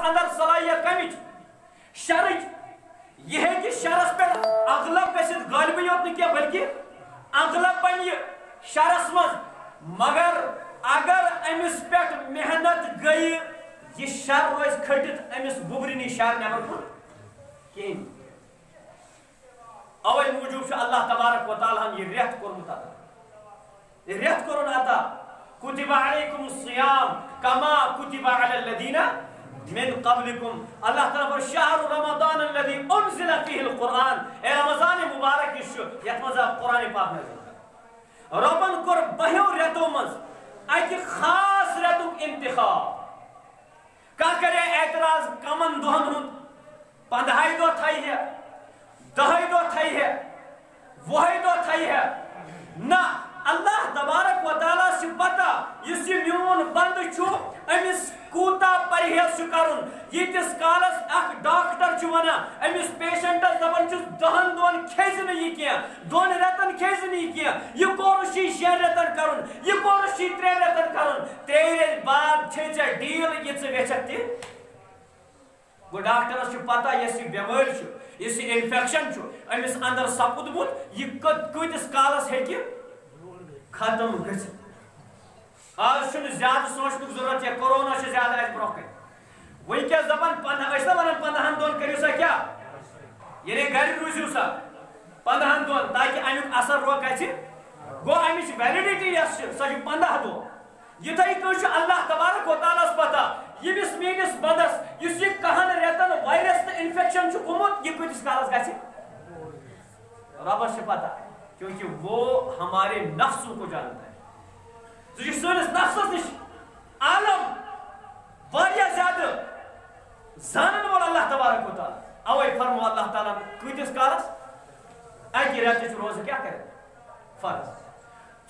اندر صلاحیت کمچ شرچ یہ ہے کہ شرس پہ اغلب گژھِتھ غالبی یوت نہ کینٛہہ بلکہ اغلب بن یہ شرس مز مگر اگر امس پہ محنت گئی یہ شر روز کھٹت امس ببرنی شر نبر کن کہین اوے موجوب اللہ تبارک و تعالیٰ یہ ریت کورمت عطا یہ ریت کورن عطا کتب علیکم الصیام کما کتب علی الذین من قبلکم اللہ تعالیٰ پر شہر رمضان الذی انزل فیہ القرآن اے رمضان مبارک یت مزا قرآن پاک نازل ربن کور بہیو ریتو مز اکہ خاص ریتک انتخاب کا کرے اعتراض کمن دہن ہند 15 دہ تھائی ہے 10 دہ تھائی ہے 20 دہ تھائی ہے نہ اللہ تبارک و تعالیٰ سے پتہ اس میون بند چھو امس کوتا پرہیز کرن یتس کالس اخ ڈاکٹر چھ ونان امس پیشنٹس دپان چھس 10 دۄہن کھیز نہ یہ کینٛہہ 2 رٮ۪تن کھیز نہ یہ کینٛہہ یہ کورس 6 رٮ۪تن کرن یہ کورس 3 رٮ۪تن کرن 3 رٮ۪تھ بعد چھے ژےٚ ڈیل یہ ژٕ ویچھکھ تہِ گو ڈاکٹرس چھ پتہ یس یہ بیمٲرۍ چھ یس یہ انفیکشن چھ امس اندر سپودمت یہ کۭتِس کالس ہیٚکہِ ختم گژھِتھ آج چھُنہٕ زیادٕ سونچنُک ضرورت یا کورونا چھُ زیادٕ اَسہِ برونٛہہ کَنہِ وٕنکٮ۪س دَپان أسۍ چھِنا وَنان 15 دۄہن کٔرِو سا کیٛاہ یعنی گرِ روٗزِو سا 15 دۄہن تاکہِ اَمیُک اثر روک گژھِ گوٚو اَمِچ ویلڈِٹی یۄس چھِ سۄ چھِ 15 دۄہ یِتھَے کٔنۍ چھُ اللہ تبارک و تعالیٰ ہس پتہ ییٚمِس میٲنِس بندس یُس یہِ 10 رٮ۪تن وایرس تہٕ انفیکشن چھُ گوٚمُت یہِ کۭتِس کالس گژھِ رۄبس چھِ پتہ کیونکہ وہ ہمارے نفسوں کو جانتا ہے جو سنس نفسس نش عالم واریاہ زیادہ زانن وول اللہ تبارک و تعالیٰ اوے فرمو اللہ تعالیٰ کۭتِس کالس اکہِ رٮ۪تٕچ روزٕ کیٛاہ کرِ فرض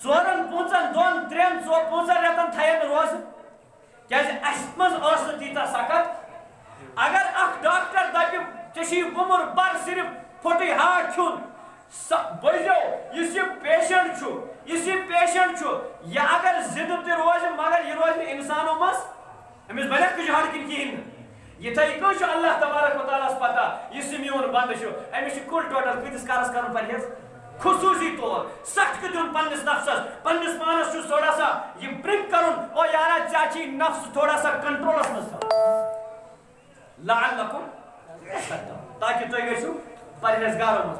4 5 2 3 4 5 رٮ۪تن تھاین روزٕ کیازِ اسہِ منٛز ٲس نہٕ تیٖژاہ سخت اگر اکھ ڈاکٹر دپہِ ژےٚ چھُے وُمُر بر صرف پھوٚٹُے ہاکھ کھیوٚن بوزو اس پیشنٹ یہ اگر زد تہ روز مگر یہ روز انسانوں مز امس بنیا کجہر کن کہین یتھے کن اللہ تبارک و تعالیٰ پتہ اس میون بند امس کل ٹوٹل کتس کالس کرن پرہیز خصوصی طور سخت دیون پنس نفسس پنس پانس تھوڑا سا یہ برنگ کرن او یارا چاچی نفس تھوڑا سا کنٹرولس مز لعلکم تاکہ تھی گھو پرہیزگاروں مز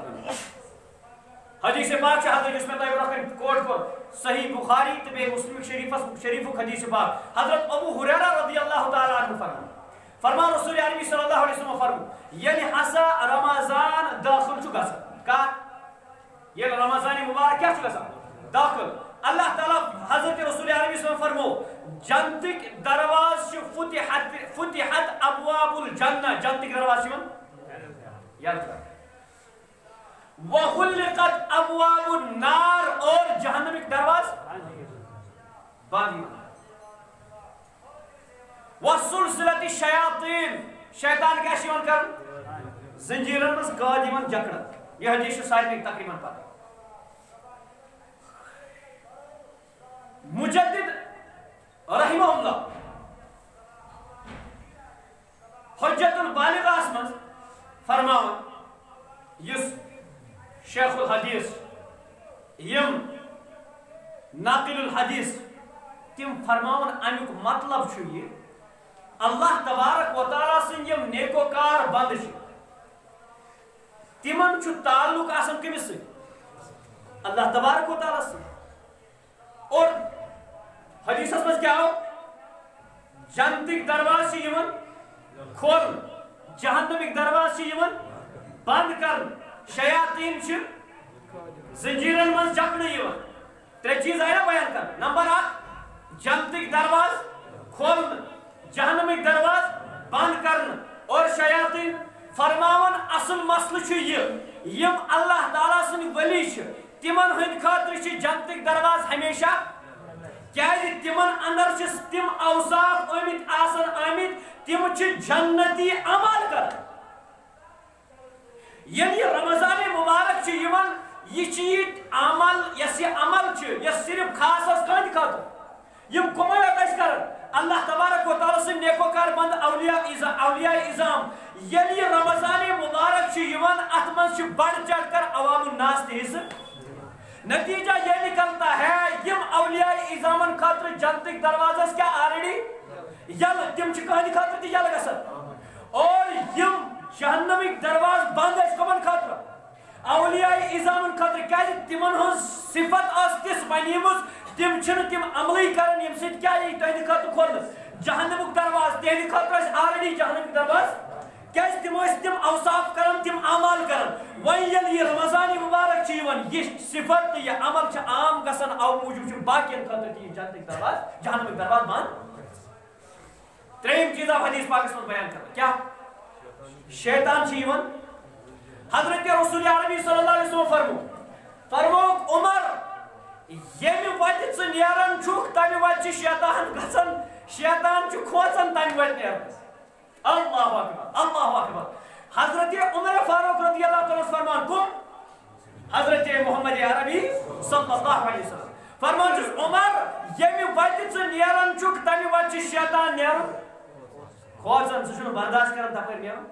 حدیث پاک حضرت جس میں برکن کوٹ کور صحیح بخاری تو بے مسلم شریف حدیث پاک حضرت ابو ہریرہ رضی اللہ تعالی عنہ فرمان رسول عربی صلی اللہ علیہ وسلم فرمو یعنی ہسا رمضان داخل چھو گژھان کا یہ رمضان مبارک کیا چھو گژھان داخل اللہ تعالی حضرت رسول عربی صلی اللہ علیہ وسلم فرمو جنتک دروازہ چھو فتحت ابواب الجنہ جنتک دروازہ چھو یاد کرو وَغُلِّقَتْ أَبْوَابُ النَّارِ اور جہنم ایک دروازہ بند وَسُلْسِلَةِ الشَّيَاطِينِ شیطان کیا شیون کر زنجیرن مز قاد یمن جکڑت یہ حدیث سارے تقریباً پتہ مجدد رحمہ اللہ حجت البالغہ مز فرماون یس شیخ الحدیث یم ناقل الحدیث تم فرماون امیک مطلب چھو یہ اللہ تبارک و تعالیٰ سن یم نیکوکار بند چھ تمن چھو تعلق آسن کمس سے اللہ تبارک و تعالیٰ سے اور حدیث مز کیا ہو جنتک دروازہ یمن کھول جہنمک دروازہ یمن بند کر شیاطین چھ زنجیرن من جکڑ یوان 3 چیز آیا بیان کر نمبر 1 جنتک درواز کھولن جہنمک درواز بند کرن اور شیاطین فرماون اصل مسئلہ چھ یہ یم اللہ تعالیٰ سن ولی چھ تمن ہند خاطر چھ جنتک درواز ہمیشہ کیازِ تمن اندر چھ تم اوصاف آمت آسن آمت تم چھ جنتی عمل کر یعنی رمضان مبارک چھ یمن یہ چیز عمل یس عمل چھ یہ صرف خاص کند خاطر یم کمے یوت کر اللہ تبارک و تعالی سن نیکوکار بند اولیاء اعظام یلی رمضان مبارک ات من بڑھ چڑھ کر عوام الناس تہ نتیجہ یہ نکلتا ہے یم اولیاء اعظامن خاطر جنتک دروازس کیا آلریڈی یل تم کہانی خاطر تہ یل گژھن اور یم جہنمک دروازہ بند کمن خاطر اولیاء اعظامن خاطر کیا تمن ہن صفت اس تس بنیمز تم چھن تم عملی کرن یم سۭتۍ کیا یی تہندِ خاطر کھولنہٕ جہنمک دروازٕ تہندِ خاطر آلریڈی جہنمک دروازٕ کیاز تم اوصاف کرن تم اعمال کرن وۄنۍ ییٚلہِ یہ رمضان مبارک یہ صفت تو یہ عمل عام گژھن او موجوب باقین خاطر تہ جنتک دروازٕ جہنمک دروازٕ بند ترٛیٚیِم چیٖز آو حدیث پاکس منٛز بیان کرنہٕ کیا شیطان حضرت رسول عربی صلی اللہ علیہ وسلم فرموک عمر یمہ وتہ ژٕ نیران چھُکھ تمہ وتہِ شیطان گژھان شیطان کھوژان تمہ وتہِ نیرنس اللہ اکبر اللہ اکبر حضرت عمر فاروق رضی اللہ تعالیٰ فرمان کم حضرت محمد عربی صلی اللہ علیہ وسلم فرمان چھُس عمر یمہ وتہِ ژٕ نیران چھُکھ تمہ وتہِ شیطان نیران کھوژان ژٕ چھُنہٕ برداشت کران تپٲرۍ نیرُن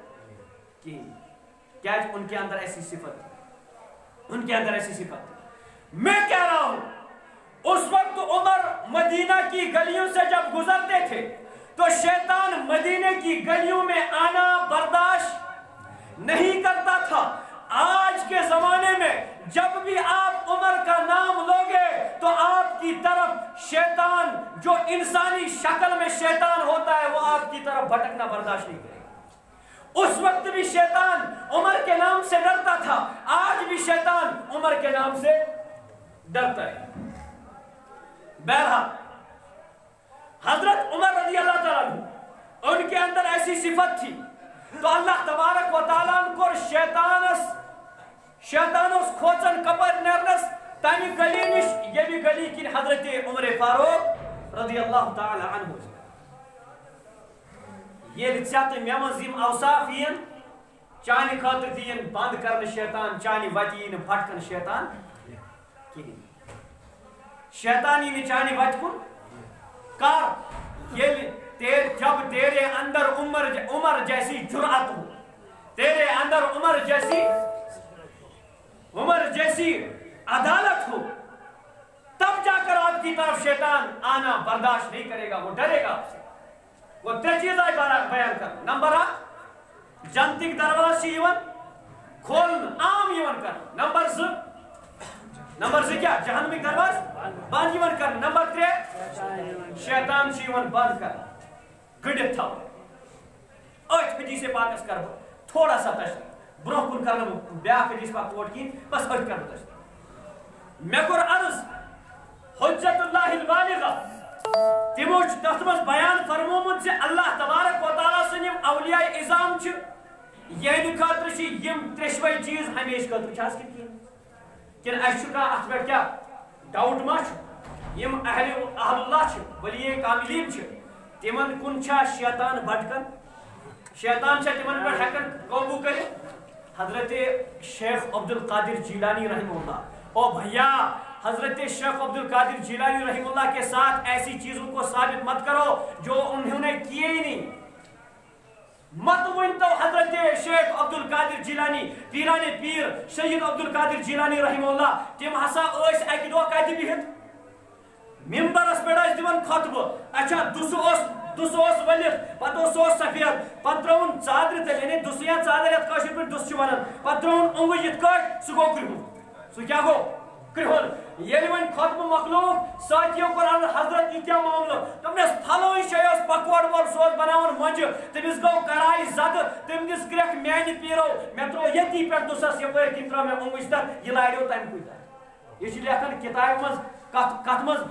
کہیٖنۍ کیاز ان کے اندر ایسی صفت ان کے اندر ایسی صفت میں کہہ رہا ہوں اس وقت عمر مدینہ کی گلیوں سے جب گزرتے تھے تو شیطان مدینہ کی گلیوں میں آنا برداشت نہیں کرتا تھا آج کے زمانے میں جب بھی آپ عمر کا نام لوگے تو آپ کی طرف شیطان جو انسانی شکل میں شیطان ہوتا ہے وہ آپ کی طرف بھٹکنا برداشت نہیں کرے اس وقت بھی شیطان عمر کے نام سے ڈرتا تھا آج بھی شیطان عمر کے نام سے ڈرتا ہے بہرحال حضرت عمر رضی اللہ تعالیٰ عنہ ان کے اندر ایسی صفت تھی تو اللہ تبارک و تعالیٰ کو شیطانس کھوچن کپر نیرنس تمہ گلی نش یہ بھی گلی کن حضرت عمر فاروق رضی اللہ تعالیٰ عنہ یہ ژےٚ مےٚ منٛز یِم اوصاف یِن چانہِ خٲطرٕ تہِ یِن بنٛد کرنہٕ شیطان چانہِ وتہِ یی نہٕ بھٹکنہٕ شیطان کِہیٖنۍ شیطان یی نہٕ چانہِ وتہِ کُن کر ییٚلہِ جب تیرے اندر عمر جیسی جرأت ہو تیرے اندر عمر جیسی عدالت ہو تب جا کر آپ کی طرف شیطان آنا برداشت نہیں کرے گا وہ ڈرے گا آپ سے وہ ترے چیز آئی بیان کر نمبر 1 جنتک دروازہ کھولن عام کر نمبر 2 کیا جہنمک دروازہ بند کر نمبر 3 شیطان بند کر گڑت تھو ات حدیث پاکس کر تھوڑا سا تشریح برہ کن کر بیا حدیث پاک کوٹ کی بس ات کر تشریح مے کور عرض حجت اللہ البالغہ تمو تت مز بیان فرمومت سے اللہ تبارک و تعالیٰ سن اولیاء اعظام یہ خاطر یم ترشوے چیز ہمیشہ خاطر کن اس ات پہ کیا ڈاؤٹ ما یم اہل اللہ ولی کاملین تمن کن شیطان بھٹکن شیطان تمن پہ ہیکن قابو کر حضرت شیخ عبد القادر جیلانی رحمہ اللہ او بھیا حضرت شیخ عبد القادر جیلانی رحمہ اللہ کے ساتھ ایسی چیزوں کو ثابت مت کرو جو انہوں نے کیے ہی نہیں مت ونتو حضرت شیخ عبد القادر جیلانی پیران پیر سید عبد القادر جیلانی رحمہ اللہ تم ہسا اکہ دہ کتہ بہت ممبرس پہ دن خطبہ اچھا دس ولت پتہ سفید پتہ ترون ژادر تل یعنی دس یا ژادر یت کاشر پہ دس ونان پتہ ترون اونگ یت کٹ سہ گو کرہُن سہ کیا گو کرہُن ییٚلہِ وۄنۍ خطبہٕ مۄکلووُکھ ساتھیو کوٚر عرض حضرت یہِ کیٛاہ معاملہٕ دوٚپنَس پھلٲنۍ جایہِ اوس پکوڑ وول سُہ اوس بناوان مۄنجہِ تٔمِس گوٚو کڑایہِ زدٕ تٔمۍ دِژ گرٛٮ۪کھ میانہِ پیٖرو مےٚ ترٛوو ییٚتی پٮ۪ٹھ دُسَس یپٲرۍ کِنۍ ترٛٲو مےٚ اوٚنٛگٕج تَتھ یہِ لاریو تَمہِ کُے تَتھ یہِ چھِ لیکھان کِتابہِ منٛز کتھ منٛز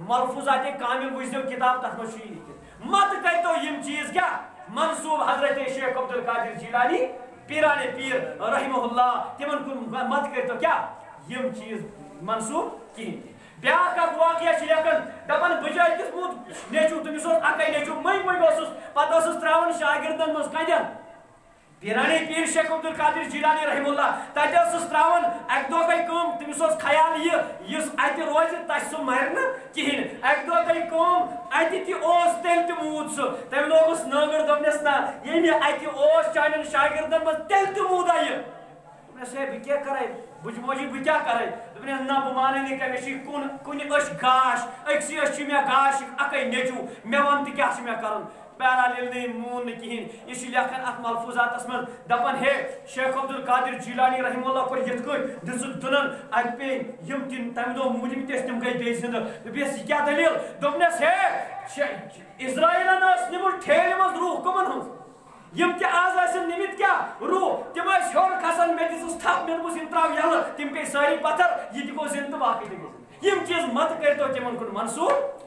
ملفوظات کامل بوٗزِو کِتاب تَتھ منٛز چھُ یہِ لیکھِتھ مت کٔرۍتو یِم چیٖز کیٛاہ منصوٗب حضرت شیخ عبد القادر جیلانی پیران پیر رحمہ اللہ تمن کُن مت کٔرۍتو کیٛاہ یم چیز منصوب کہین بیاکھ اکھ واقعہ لیکن دپان بجائے کس موت نیچو تمس اکے نیچو مئی گوسس پتہ تراون شاگردن مز کندن پیرانے پیر شیخ عبد القادر جیلانی رحمہ اللہ تجھے تراون ایک دو گئی کم تمس خیال یہ اتہ روز تس سہ مر نا کہین ایک دو گئی کم اتہ تہ تیل تہ مود سہ تم لوگس ناگر دپنس نا یم اتہ چانن شاگردن مز تیل تہ مودا یہ دپنس ہے بہ کیا کرے بج موجی بہ کیا کرے دپنس نا بہ مانے نہ کہ مے کن اش گاش اکسی اش مے گاش اکے نیچو مے ون تہ کیا چھ مے کرن بہرحال مون کہین یہ لکھان ات ملفوظات من دپان ہے شیخ عبد القادر جیلانی رحمہ اللہ کور یت کٹ دزک دنن ات پہ یم تم تمہ دہ مودم تم گئی بے زندہ دپس یہ کیا دلیل دپنس ہے اسرائیلن نمت ٹھیلہ مز روح کمن ہز یم تہ آز آسن نمت کیا روح تم ہور کھسان مے دس تھپ مے دس یم تراو یل تم پہ ساری پتھر یہ گو زند تو باقی تہ یم چیز مت کرتو تمن کن منسوخ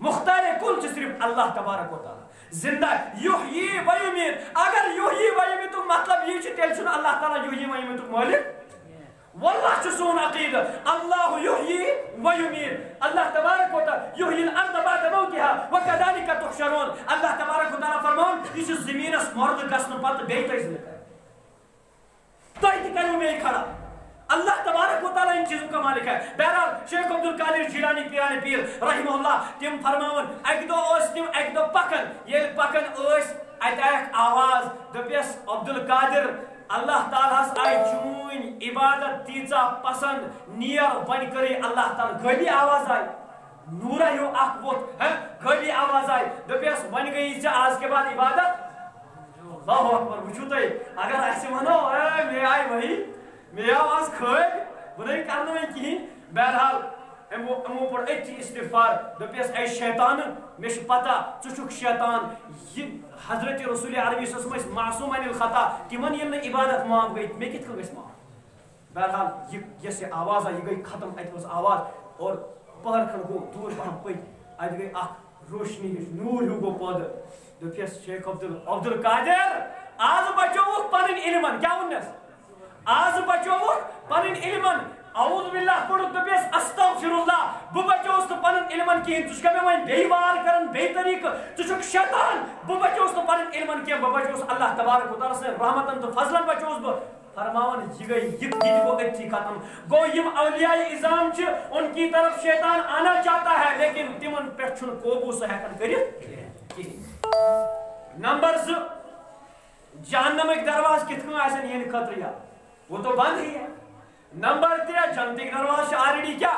مختار کل صرف اللہ تبارک و تعالی زندہ یحیی و یمیت اگر یحیی و یمیت مطلب یہ تیل چھ اللہ تعالی یحیی و یمیت مالک واللہ چھ سون عقیدہ اللہ یحیی و یمیت اللہ تبارک و تعالی یحیی الارض بعد موتها وكذلك تحشرون اللہ تبارک و تعالی فرمان یہ زمینس مرد گسن پتہ بیت زندہ تو کرو میں کھڑا اللہ تبارک و تعالی ان چیزوں کا مالک ہے بہرحال شیخ عبد القادر جیلانی پیرانے پیر رحمہ اللہ تم فرماون ایک دو تم ایک دو پکن یہ پکن ات آواز دپیس عبد القادر اللہ تعالیٰ آئی چون عبادت تیزا پسند نیر ون کری اللہ تعالیٰ گلی آواز آئی نورا یو اخ ووت گلی آواز آئی دپیس ون گئی آج کے بعد عبادت اللہ اکبر وچھو تھی اگر ایسے ونو میں آئی وہی میں آواز کھڑ بنائی کرنا میں کہیں بہرحال امو پر ایتی استغفار دپیس اے شیطان میں پتہ چچک شیطان یہ حضرت رسول عربی صلی اللہ علیہ وسلم معصوم عن الخطا تمن یم عبادت معاف گئی میں کت کن گس معاف بہرحال یہ سے آواز آئی گئی ختم ات was آواز اور پہر کھن گو دور پہم پئی ات گئی اخ روشنی نور ہیو گو پود دپیس شیخ عبد القادر آز بچو پنن علمن کیا ونس آز بچو پنن علمن اعوذ باللہ پڑھو دپیس استغفر اللہ بہ بچوس تو پنن علمن کہین ژٕ چھکھا مےٚ وۄنۍ بیٚیہِ وار کران بیٚیہِ طریقہٕ ژٕ چھُکھ شیطان بہ بچوس تو پنن علمن کینٛہہ بہ بچوس اللہ تبارک و تعالیٰ سٕنٛدِ رحمتن تو فضلن بچوس بہ فرماون یہ گئی یہ گو اتھی ختم گو یم اولیاء اعظام چھ ان کی طرف شیطان آنا چاہتا ہے لیکن تمن پہ چھن قوبو سہ ہیکن کرت نمبر 2 جہنمک درواز کت کن آسن یہ خطر یا وہ تو بند ہی ہے نمبر 3 جنتی کے دروازے آلریڈی کیا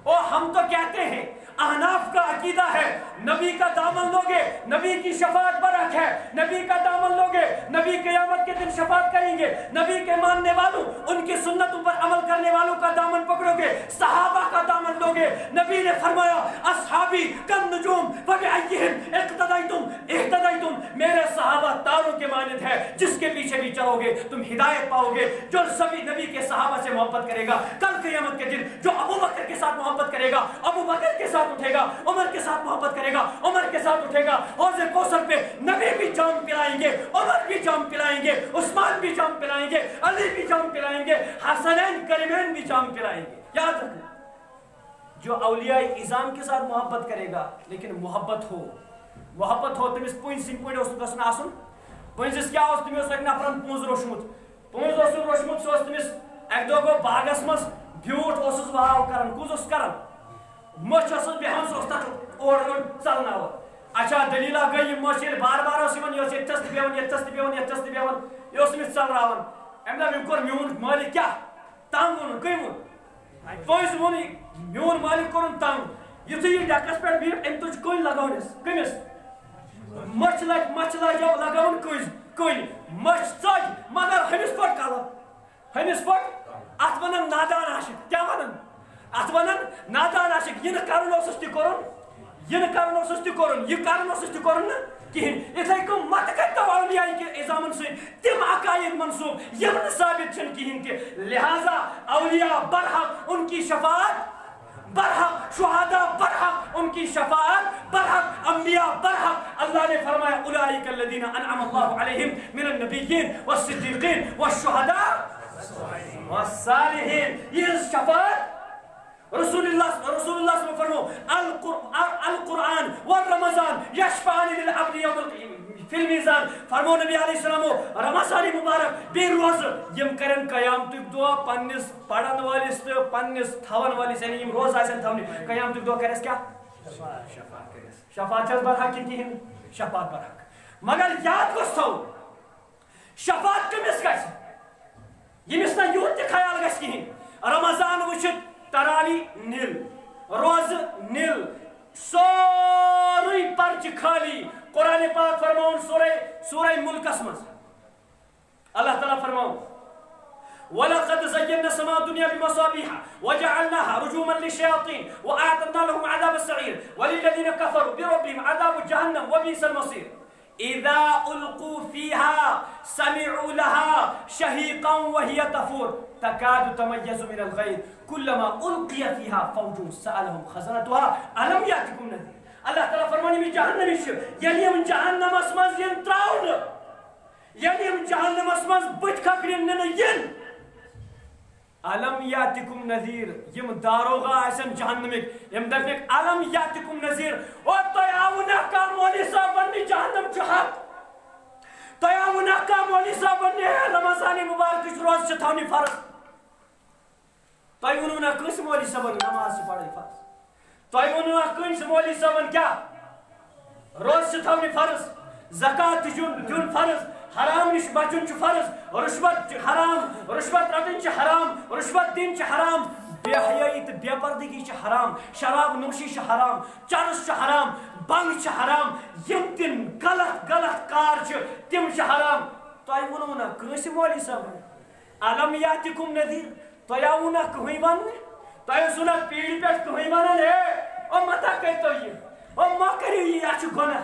او ہم تو کہتے ہیں احناف کا عقیدہ ہے نبی کا دامن لوگے نبی کی شفاعت برحق ہے نبی کا دامن لوگے نبی قیامت کے دن شفاعت کریں گے نبی کے ماننے والوں ان کی سنتوں پر عمل کرنے والوں کا دامن پکڑو گے صحابہ کا دامن لوگے نبی نے فرمایا اصحابی کن نجوم فبعیہم اقتدیتم اہتدیتم میرے صحابہ تاروں کے مانند ہے جس کے پیچھے بھی چلو گے تم ہدایت پاؤ گے جو سبھی نبی کے صحابہ سے محبت کرے گا کل قیامت کے دن جو ابو بکر کے ساتھ محبت کرے گا ابو بکر کے ساتھ اٹھے گا عمر کے ساتھ محبت کرے گا عمر کے ساتھ اٹھے گا حوض کوثر پہ نبی بھی جام پلائیں گے عمر بھی جام پلائیں گے عثمان بھی جام پلائیں گے علی بھی جام پلائیں گے حسنین کریمین بھی جام پلائیں گے یاد رکھنا جو اولیاء اعظام کے ساتھ محبت کرے گا لیکن محبت ہو تمس پونز سن پہ گھن آسن پونزس کیا تمس نفرن پونز روشمت سہ تمس ایک دہ گو باغس مز بیوٹ واو کران کس کران مچھ بہان سہ تک اور ژلنا اچھا دلیلہ گئی یہ مچھ بار بار یتس تہ بیہان یتس تہ بیہان یتس تہ بیہان یہ تمس ژلراوان امہ دہ کور میون مالک کیا تنگ وون کم وون پوز وون میون مالک کورن تنگ یتھے یہ ڈکس پہ بیٹھ ام تج کن لگاونس کمس مچھ لجو لگاون کن مچھ ژج مگر ہمس پٹ کلب ہمس پٹ ات ونن نادان عاشق کیا ونن ات ونن نادان عاشق یہ کرن اوسس تہ کرن یہ کرن اوسس تہ کرن یہ کرن اوسس تہ کرن کہین اتھے کم مت کرتو اولیاء کے اعظامن سے تم عقائد منسوب یہ ثابت چھن کہین کہ لہذا اولیاء برحق ان کی شفاعت برحق شہداء برحق ان کی شفاعت برحق انبیاء برحق اللہ نے فرمایا اولئک الذین انعم اللہ علیہم من النبیین والصدیقین والشہداء والصالحین یہ شفاعت رسول اللہ صلی اللہ علیہ وسلم فرمو القرآن والرمضان یشفعان للعبد یوم القیامہ فی المیزان فرمو نبی علیہ السلام رمضان مبارک بے روز یم کرن قیامتک دعا پنس پڑھن والس تو پنس تھون والس یعنی یم روز آسن تھونی قیامتک دعا کرس کیا شفاعت کرس شفاعت چھ برحق کہین شفاعت برحق مگر یاد گوس تھو شفاعت کمس گژھِ یمس نا یوت تہ خیال گژھِ کہین رمضان وچھت تراوی نل روز نل سوری پرچ خالی قرآن پاک فرماؤن سورہ ملکس مز اللہ تعالیٰ فرماؤن وَلَقَدْ زَيَّنَّا السَّمَاءَ الدُّنْيَا بِمَصَابِيحَ وَجَعَلْنَاهَا رُجُومًا لِلشَّيَاطِينِ وَأَعْتَدْنَا لَهُمْ عَذَابَ السَّعِيرِ وَلِلَّذِينَ كَفَرُوا بِرَبِّهِمْ عَذَابُ جَهَنَّمَ وَبِئْسَ الْمَصِيرُ إِذَا أُلْقُوا فِيهَا سَمِعُوا لَهَا شَهِيقًا وَهِيَ تَفُورُ تَكَادُ تَمَيَّزُ مِنَ الْغَيْظِ كُلَّمَا أُلْقِيَ فِيهَا فَوْجٌ سَأَلَهُمْ خَزَنَتُهَا أَلَمْ يَأْتِكُمْ نَذِيرٌ اللہ تعالیٰ فرمانی میں جہنمی چھ یعنی ہم جہنم اسمز ین تراؤن یعنی ہم جہنم اسمز بچ کھکرین نن ین علم یاتکم نذیر یم داروغا ایسن جہنمک یم دفنک علم یاتکم نذیر او تیاؤنا کا مولی صاحب بنی جہنم چھ حق تیاؤنا کا مولی صاحب بنی رمضان مبارک روز چتھونی فرض تیاؤنا کس مولی صاحب نماز پڑھائی فرض تیاؤنا کس مولی صاحب کیا روز چتھونی فرض زکاة دیون فرض حرام نش بچن چھ فرض رشوت حرام رشوت رٹن چھ حرام رشوت دین چھ حرام بے حیائی تو بے پردگی چھ حرام شراب نوشی چھ حرام چرس چھ حرام بنگ چھ حرام یم تم غلط غلط کار چھ تم چھ حرام تۄہہِ ووٚنوٕ نا کٲنٛسہِ مولوی صٲبن علم یاتکم نذیر تۄہہِ آوٕ نا کٕہٕنۍ وننہِ تۄہہِ اوسوٕ نا پیٖڑِ پٮ۪ٹھ کٕہٕنۍ ونان ہے او متا کٔرۍتو یہِ او ما کٔرِو یہِ یہِ چھُ گۄناہ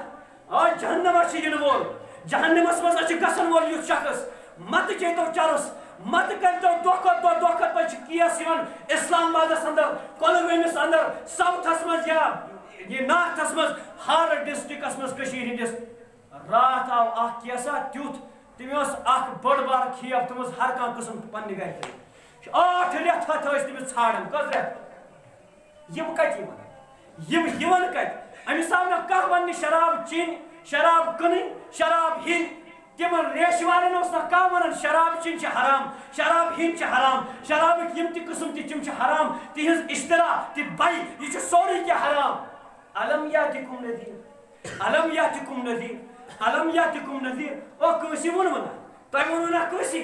او جہنم چھُ یِنہٕ وول جہنمس مز گژھن وول یُتھ شخص مت چیتو چرس مت کرتو دۄہ کھۄتہٕ پتہٕ چھِ کیس یِوان اسلام آبادس اندر کۄلگٲمِس اندر ساوتھس مز یا یہ نارتھس مز ہر ڈسٹرکس مز کٔشیٖرِ ہٕنٛدِس راتھ آو اکھ کیسا تیُتھ تٔمۍ اوس اکھ بٔڑ بار کھیپ تٔمۍ اوس ہر کانٛہہ قٕسم پننہِ گرِ تھٲوِتھ 8 رٮ۪تھ پتہٕ ٲسۍ تٔمِس ژھانڈان کٔژ رٮ۪تھ یِم کتہِ یِوان یِم یِوان کتہِ أمِس آو نہٕ کانٛہہ وننہِ شراب چیٚنۍ شراب کٕنٕنۍ شراب ہیٚنۍ تمن ریش والن اوس نہٕ کانٛہہ ونان شراب چیٚنۍ چھِ حرام شراب ہیٚنۍ چھِ حرام شرابٕکۍ یِم تہِ قٕسم تہِ تِم چھِ حرام تِہنٛز اشترا تہِ بے یہِ چھُ سورُے کینٛہہ حرام علم یاتکم نذیر علم یاتکم نذیر علم یاتکم نذیر او کٲنٛسہِ ووٚنوٕ نا تۄہہِ ووٚنوٕ نا کٲنٛسی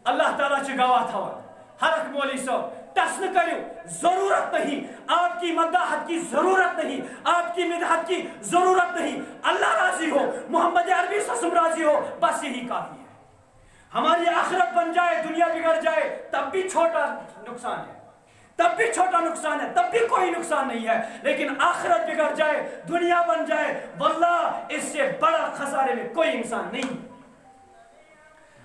اللہ تعالیٰ چھُ گواہ تھاوان ہر اکھ مولوی صٲب ٹسن کرو ضرورت نہیں آپ کی مداحت کی ضرورت نہیں آپ کی مدحت کی ضرورت نہیں اللہ راضی ہو محمد عربی صلی اللہ علیہ وسلم راضی ہو بس یہی کافی ہے ہماری آخرت بن جائے دنیا بگڑ جائے تب بھی چھوٹا نقصان ہے تب بھی چھوٹا نقصان ہے تب بھی کوئی نقصان نہیں ہے لیکن آخرت بگڑ جائے دنیا بن جائے واللہ اس سے بڑا خسارے میں کوئی انسان نہیں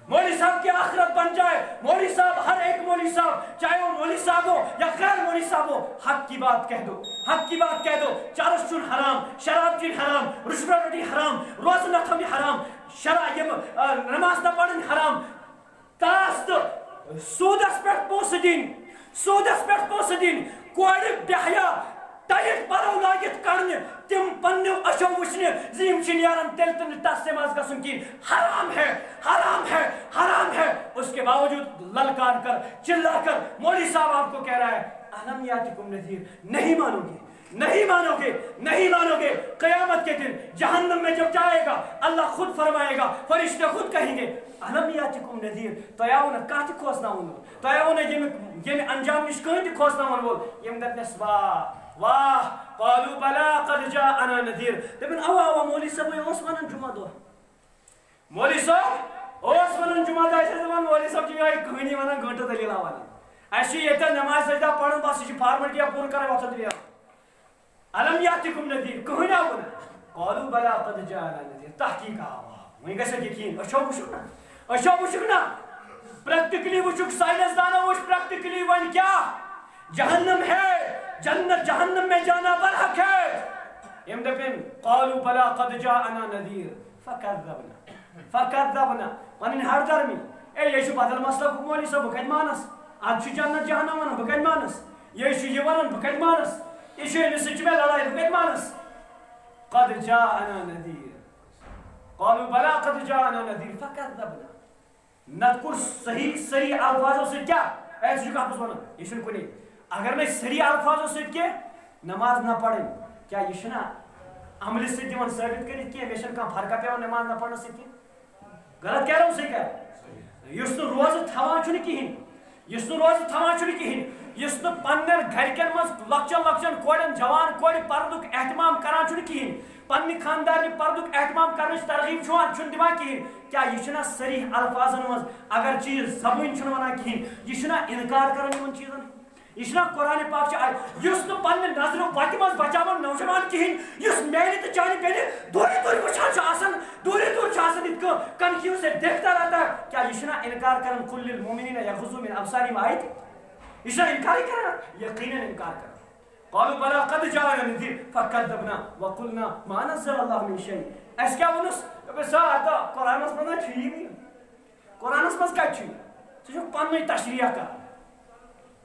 مولوی صاحب کی آخرت بن جائے مولوی صاحب ہر ایک مولوی صاحب چاہے وہ مولوی صاحب ہو یا غیر مولوی صاحب ہو حق کی بات کہہ دو حق کی بات کہہ دو چرس چون حرام شراب چون حرام رشوت رٹی حرام روزہ نہ تھاوٕنۍ حرام نماز نہ پڑھن حرام تاس تو سودس پٮ۪ٹھ پونٛسہٕ دِنۍ سودس پٮ۪ٹھ پونٛسہٕ دِنۍ کورِ بے حیا ٹایٹ پلو لٲگِتھ کڑنہِ تِم پننیو أچھو وٕچھنہِ زِ یِم چھِ نیران تیٚلہِ تہِ نہٕ ٹسہِ منٛز گژھُن کِہیٖنۍ حرام ہے حرام ہے حرام ہے اس کے باوجود للکار کر چلا کر مولوی صاحب آپ کو کہہ رہا ہے علم یاتکم نذیر نہیں مانو گے نہیں مانو گے نہیں مانو گے قیامت کے دن جہنم میں جب جائے گا اللہ خود فرمائے گا فرشتے خود کہیں گے علم یاتکم نذیر تۄہہِ آوٕ نہٕ کانٛہہ تہِ کھوژناوُن وول تۄہہِ آوٕ نہٕ ییٚمہِ انجام نِش کٕہٕنۍ تہِ کھوژناوُن وول یِم دپنَس واہ واہ قالوا بلا قد جاءنا نذیر دپن اوا مولوی صاحب اوس ونان جمعہ دۄہ مولوی صاحب اوس ونان جمعہ دۄہ ٲسۍ دپان مولوی صاحب چھُ یِہوٚے کٕہٲنی ونان گٲنٛٹہٕ دٔلیٖلا ونان اَسہِ چھُ ییٚتٮ۪ن نٮ۪ماز سجدہ پرُن بس یہِ چھِ فارملٹیا پوٗرٕ کران وۄتھان تہٕ نیران علم یاتکم نذیر کٕہٲنۍ آوٕ نہٕ قالوا بلا قد جاءنا نذیر تحقیق آو وۄنۍ گژھِ یقیٖن أچھو وٕچھُکھ نا أچھو وٕچھُکھ نا پریکٹِکلی وٕچھُکھ ساینس دانو وٕچھ پریکٹِکلی وۄنۍ کیٛاہ جہنم ہے جنت جہنم میں جانا برحق ہے یم دپن قالوا بلا قد جاءنا نذیر فکذبنا پنن ہر درمی اے یہ بدل مسئلہ مولوی صاحب بہ کتہ مانس اد جنت جہنم ونان بہ کتہ مانس یہ ونان بہ کتہ مانس یہ امس سۭتۍ چھِ مےٚ لڑائی بہ کتہ مانس قد جاءنا نذیر قالوا بلا قد جاءنا نذير فكذبنا نذكر صحیح الفاظوں سے کیا ایسے جو آپ بولنا یہ شن کوئی اگر میں صحیح الفاظوں سے کہ نماز نہ پڑھیں کیا یہ شنا عمل سے دیوان ثابت کریں کہ میشن کا فرق پیو نماز نہ پڑھنا سے کہ غلط کہہ رہا ہوں سے کیا یس نہ روز تھاوان چھُنہٕ کِہیٖنۍ یس نہ روز تھاوان چھُنہٕ کِہیٖنۍ یس نہ پننٮ۪ن گھرکٮ۪ن منٛز لۄکچن کورٮ۪ن جوان کورِ پردُک احتمام کران چھُنہٕ کِہیٖنۍ پننہِ خاندارنہِ پردُک احتمام کرنٕچ ترغیب چھُنہٕ دِوان کِہیٖنۍ کیا یہ چھُنہ صریح الفاظن منٛز اگر چیٖز زبٲنۍ چھُنہٕ ونان کِہیٖنۍ یہ چھُنہ انکار کران یِمن چیٖزن یہ چھُنہ قرآن پاک چھُ یُس نہٕ پننہِ نظرِ وتہِ منٛز بچاوان نوجوان کِہیٖنۍ یُس میانہِ تہٕ چانہِ بیٚنہِ دوٗرِ دوٗرِ وٕچھان چھُ آسان دوٗرِ دوٗرِ چھُ آسان یِتھ کٔنۍ کنفیوٗز سے دیکھتا رہتا کیا یہ چھُنہ انکار کران قل للمؤمنین یغضوا من ابصارہم آیت یہ چھُنہ انکارٕے کران یقیناً انکار کران قالوا بلا قد جاءنا نذير فكذبنا وقلنا ما نزل الله من شيء اس کیا ونس بس اتا قرآنس منٛز چھُ یی قرآنس منٛز کتہِ چھُ ژٕ چھُکھ پننُے تشریح کران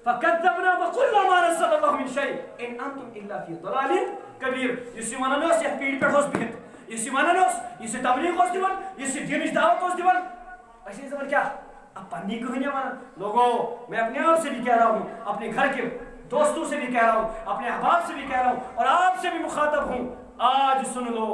فكذبنا وقلنا ما نزل الله من شيء ان انتم الا في ضلال كبير يسي ونان اوس یتھ پیڑ پٮ۪ٹھ اوس بِہِتھ یُس یہِ ونان اوس یُس یہِ تبلیغ اوس دِوان یُس یہِ دینٕچ دعوت اوس دِوان أسۍ ٲسۍ دپان کیا اب پننی کہانی ونان لوگوں میں اپنے آپ سے بھی کہہ رہا ہوں اپنے گھر کے دوستوں سے بھی کہہ رہا ہوں اپنے احباب سے بھی کہہ رہا ہوں اور آپ سے بھی مخاطب ہوں آج سن لو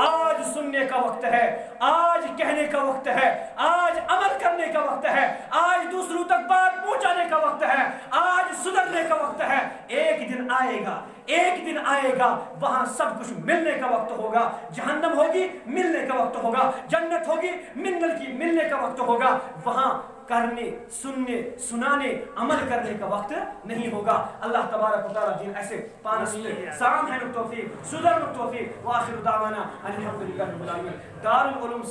آج سننے کا وقت ہے آج کہنے کا وقت ہے آج عمل کرنے کا وقت ہے آج دوسروں تک بات پہنچانے کا وقت ہے آج سدھرنے کا وقت ہے ایک دن آئے گا وہاں سب کچھ ملنے کا وقت ہوگا جہنم ہوگی ملنے کا وقت ہوگا جنت ہوگی ملنے کا وقت ہوگا وہاں کرنے سننے سنانے عمل کرنے کا وقت نہیں ہوگا اللہ تبارک و تعالی دین ایسے پانس سلام ہے توفیق سدھر توفیق وآخر دعوانا الحمدللہ رب العالمین دار العلوم